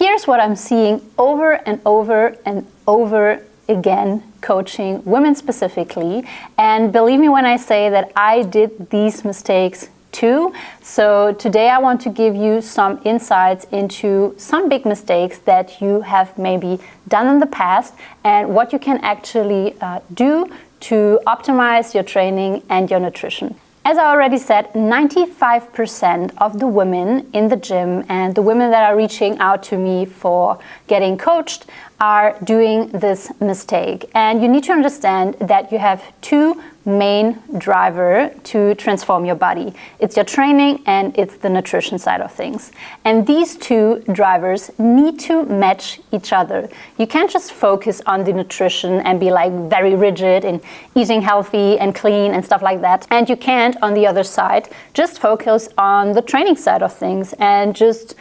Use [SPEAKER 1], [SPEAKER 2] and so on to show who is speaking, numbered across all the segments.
[SPEAKER 1] here's what I'm seeing over and over and over again, coaching women specifically. And believe me when I say that I did these mistakes too. So today I want to give you some insights into some big mistakes that you have maybe done in the past and what you can actually do to optimize your training and your nutrition. As I already said, 95% of the women in the gym and the women that are reaching out to me for getting coached are doing this mistake. And you need to understand that you have two main drivers to transform your body. It's your training and it's the nutrition side of things. And these two drivers need to match each other. You can't just focus on the nutrition and be like very rigid in eating healthy and clean and stuff like that. And you can't, on the other side, just focus on the training side of things and just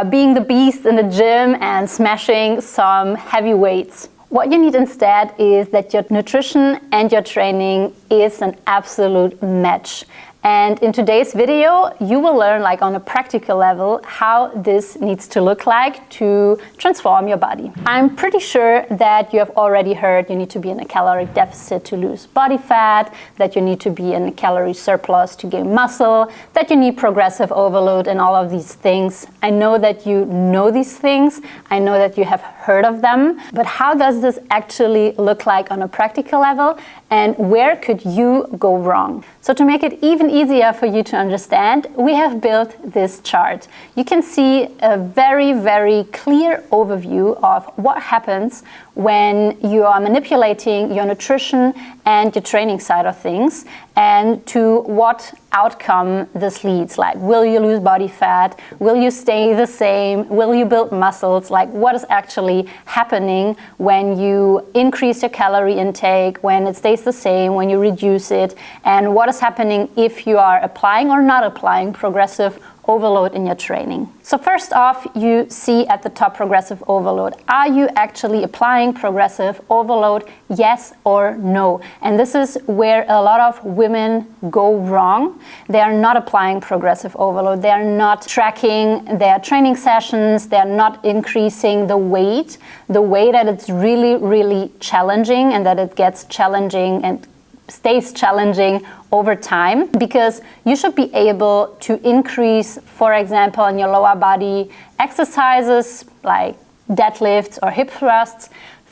[SPEAKER 1] being the beast in the gym and smashing some heavy weights. What you need instead is that your nutrition and your training is an absolute match. And in today's video, you will learn, like on a practical level, how this needs to look like to transform your body. I'm pretty sure that you have already heard you need to be in a calorie deficit to lose body fat, that you need to be in a calorie surplus to gain muscle, that you need progressive overload and all of these things. I know that you know these things. I know that you have heard of them. But how does this actually look like on a practical level? And where could you go wrong? So to make it even easier for you to understand, we have built this chart. You can see a very, very clear overview of what happens when you are manipulating your nutrition and your training side of things, and to what outcome this leads. Like, will you lose body fat? Will you stay the same? Will you build muscles? Like, what is actually happening when you increase your calorie intake, when it stays the same, when you reduce it, and what is happening if you are applying or not applying progressive overload in your training. So first off, you see at the top progressive overload. Are you actually applying progressive overload? Yes or no? And this is where a lot of women go wrong. They are not applying progressive overload. They are not tracking their training sessions. They are not increasing the way that it's really, really challenging, and that it gets challenging and stays challenging over time, because you should be able to increase, for example, in your lower body exercises like deadlifts or hip thrusts,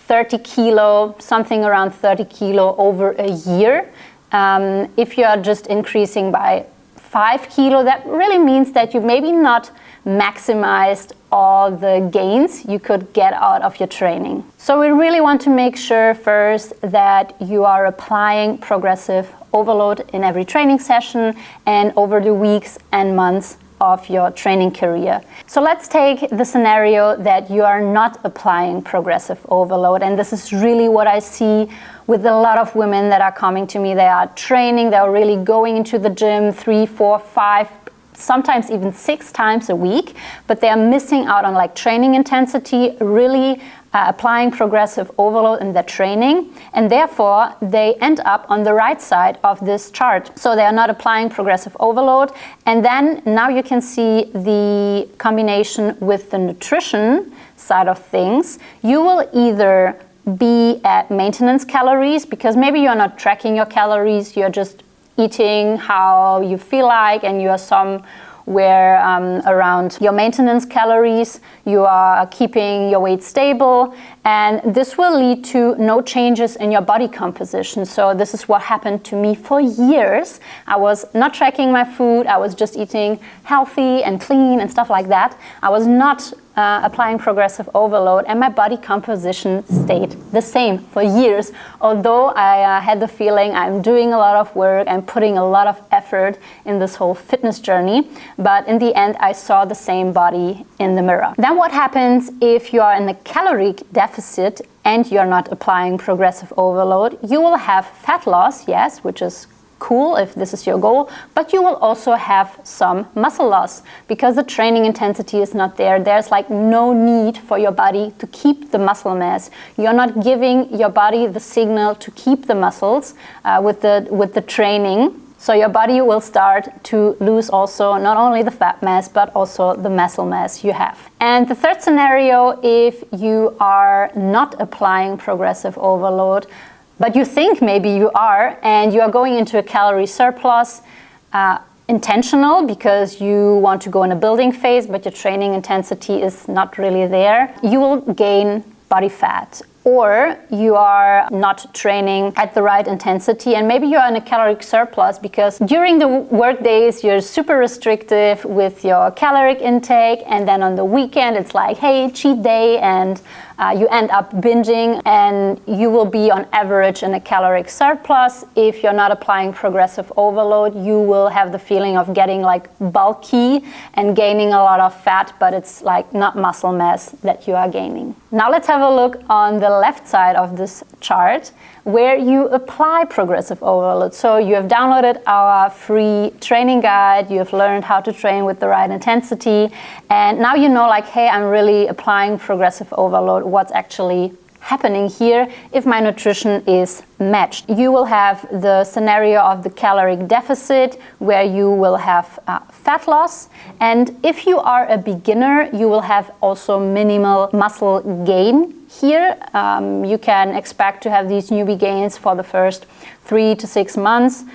[SPEAKER 1] 30 kilo, something around 30 kilo over a year. If you are just increasing by 5 kilo, that really means that you maybe not maximized all the gains you could get out of your training. So we really want to make sure first that you are applying progressive overload in every training session and over the weeks and months of your training career. So let's take the scenario that you are not applying progressive overload. And this is really what I see with a lot of women that are coming to me. They are training, they are really going into the gym 3, 4, 5, sometimes even 6 times a week, but they are missing out on like training intensity, really applying progressive overload in their training, and therefore they end up on the right side of this chart. So they are not applying progressive overload, and then now you can see the combination with the nutrition side of things. You will either be at maintenance calories, because maybe you're not tracking your calories, you're just eating how you feel like, and you are somewhere around your maintenance calories. You are keeping your weight stable, and this will lead to no changes in your body composition. So this is what happened to me for years. I was not tracking my food. I was just eating healthy and clean and stuff like that. I was not applying progressive overload, and my body composition stayed the same for years. Although I had the feeling I'm doing a lot of work, I'm putting a lot of effort in this whole fitness journey, but in the end I saw the same body in the mirror. Then what happens if you are in a calorie deficit and you're not applying progressive overload? You will have fat loss, yes, which is cool if this is your goal, but you will also have some muscle loss because the training intensity is not there. There's like no need for your body to keep the muscle mass. You're not giving your body the signal to keep the muscles with the training. So your body will start to lose also not only the fat mass, but also the muscle mass you have. And the third scenario, if you are not applying progressive overload, but you think maybe you are, and you are going into a calorie surplus, intentional because you want to go in a building phase, but your training intensity is not really there, you will gain body fat. Or you are not training at the right intensity, and maybe you are in a caloric surplus because during the work days you're super restrictive with your caloric intake, and then on the weekend it's like, hey, cheat day, and you end up binging, and you will be on average in a caloric surplus. If you're not applying progressive overload, you will have the feeling of getting like bulky and gaining a lot of fat, but it's like not muscle mass that you are gaining. Now let's have a look on the left side of this chart where you apply progressive overload. So you have downloaded our free training guide, you have learned how to train with the right intensity, and now you know like, hey, I'm really applying progressive overload, what's actually happening here if my nutrition is matched. You will have the scenario of the caloric deficit where you will have fat loss, and if you are a beginner, you will have also minimal muscle gain. Here you can expect to have these newbie gains for the first 3 to 6 months,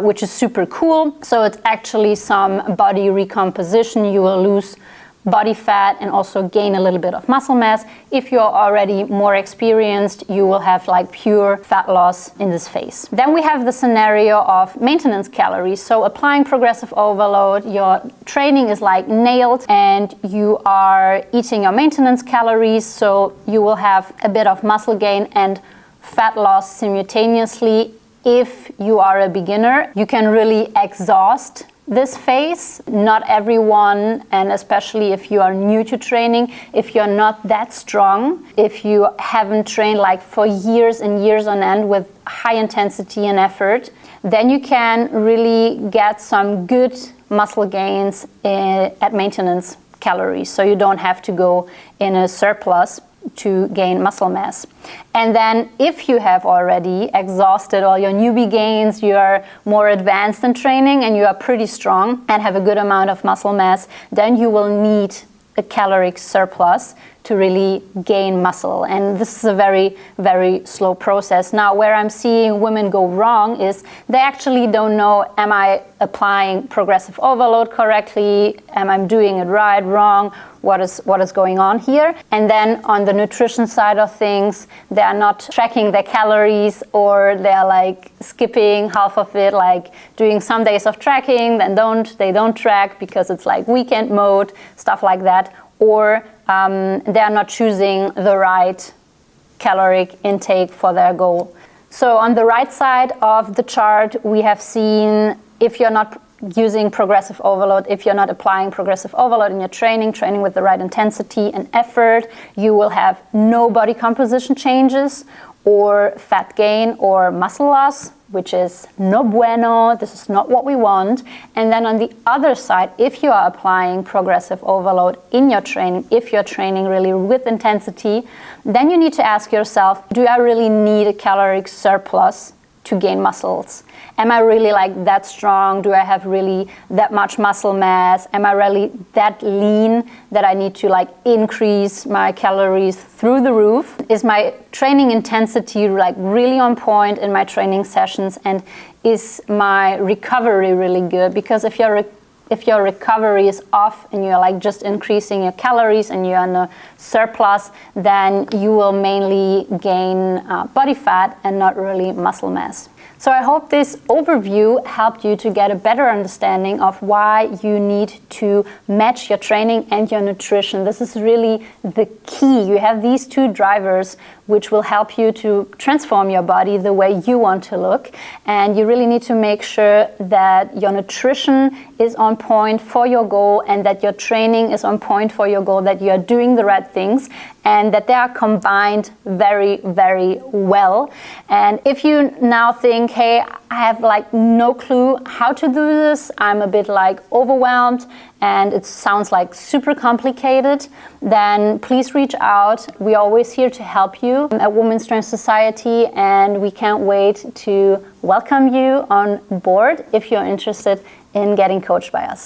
[SPEAKER 1] which is super cool. So it's actually some body recomposition. You will lose body fat and also gain a little bit of muscle mass. If you're already more experienced, you will have like pure fat loss in this phase. Then we have the scenario of maintenance calories. So applying progressive overload, your training is like nailed and you are eating your maintenance calories, so you will have a bit of muscle gain and fat loss simultaneously. If you are a beginner, you can really exhaust this phase. Not everyone, and especially if you are new to training, if you're not that strong, if you haven't trained like for years and years on end with high intensity and effort, then you can really get some good muscle gains at maintenance calories. So you don't have to go in a surplus to gain muscle mass. And then if you have already exhausted all your newbie gains, you are more advanced in training and you are pretty strong and have a good amount of muscle mass, then you will need a caloric surplus to really gain muscle. And this is a very, very slow process. Now, where I'm seeing women go wrong is they actually don't know, am I applying progressive overload correctly? Am I doing it right, wrong? What is going on here? And then on the nutrition side of things, they are not tracking their calories, or they're like skipping half of it, like doing some days of tracking, then they don't track because it's like weekend mode, stuff like that. Or they are not choosing the right caloric intake for their goal. So on the right side of the chart, we have seen if you're not using progressive overload, if you're not applying progressive overload in your training with the right intensity and effort, you will have no body composition changes or fat gain or muscle loss, which is no bueno. This is not what we want. And then on the other side, if you are applying progressive overload in your training, if you're training really with intensity, then you need to ask yourself, do I really need a caloric surplus to gain muscles? Am I really like that strong? Do I have really that much muscle mass? Am I really that lean that I need to like increase my calories through the roof? Is my training intensity like really on point in my training sessions? And is my recovery really good? Because if your recovery is off and you're like just increasing your calories and you're in a surplus, then you will mainly gain body fat and not really muscle mass. So I hope this overview helped you to get a better understanding of why you need to match your training and your nutrition. This is really the key. You have these two drivers which will help you to transform your body the way you want to look. And you really need to make sure that your nutrition is on point for your goal and that your training is on point for your goal, that you are doing the right things and that they are combined very, very well. And if you now think think, hey, I have like no clue how to do this, I'm a bit like overwhelmed and it sounds like super complicated, then please reach out. We're always here to help you at Women's Strength Society, and we can't wait to welcome you on board if you're interested in getting coached by us.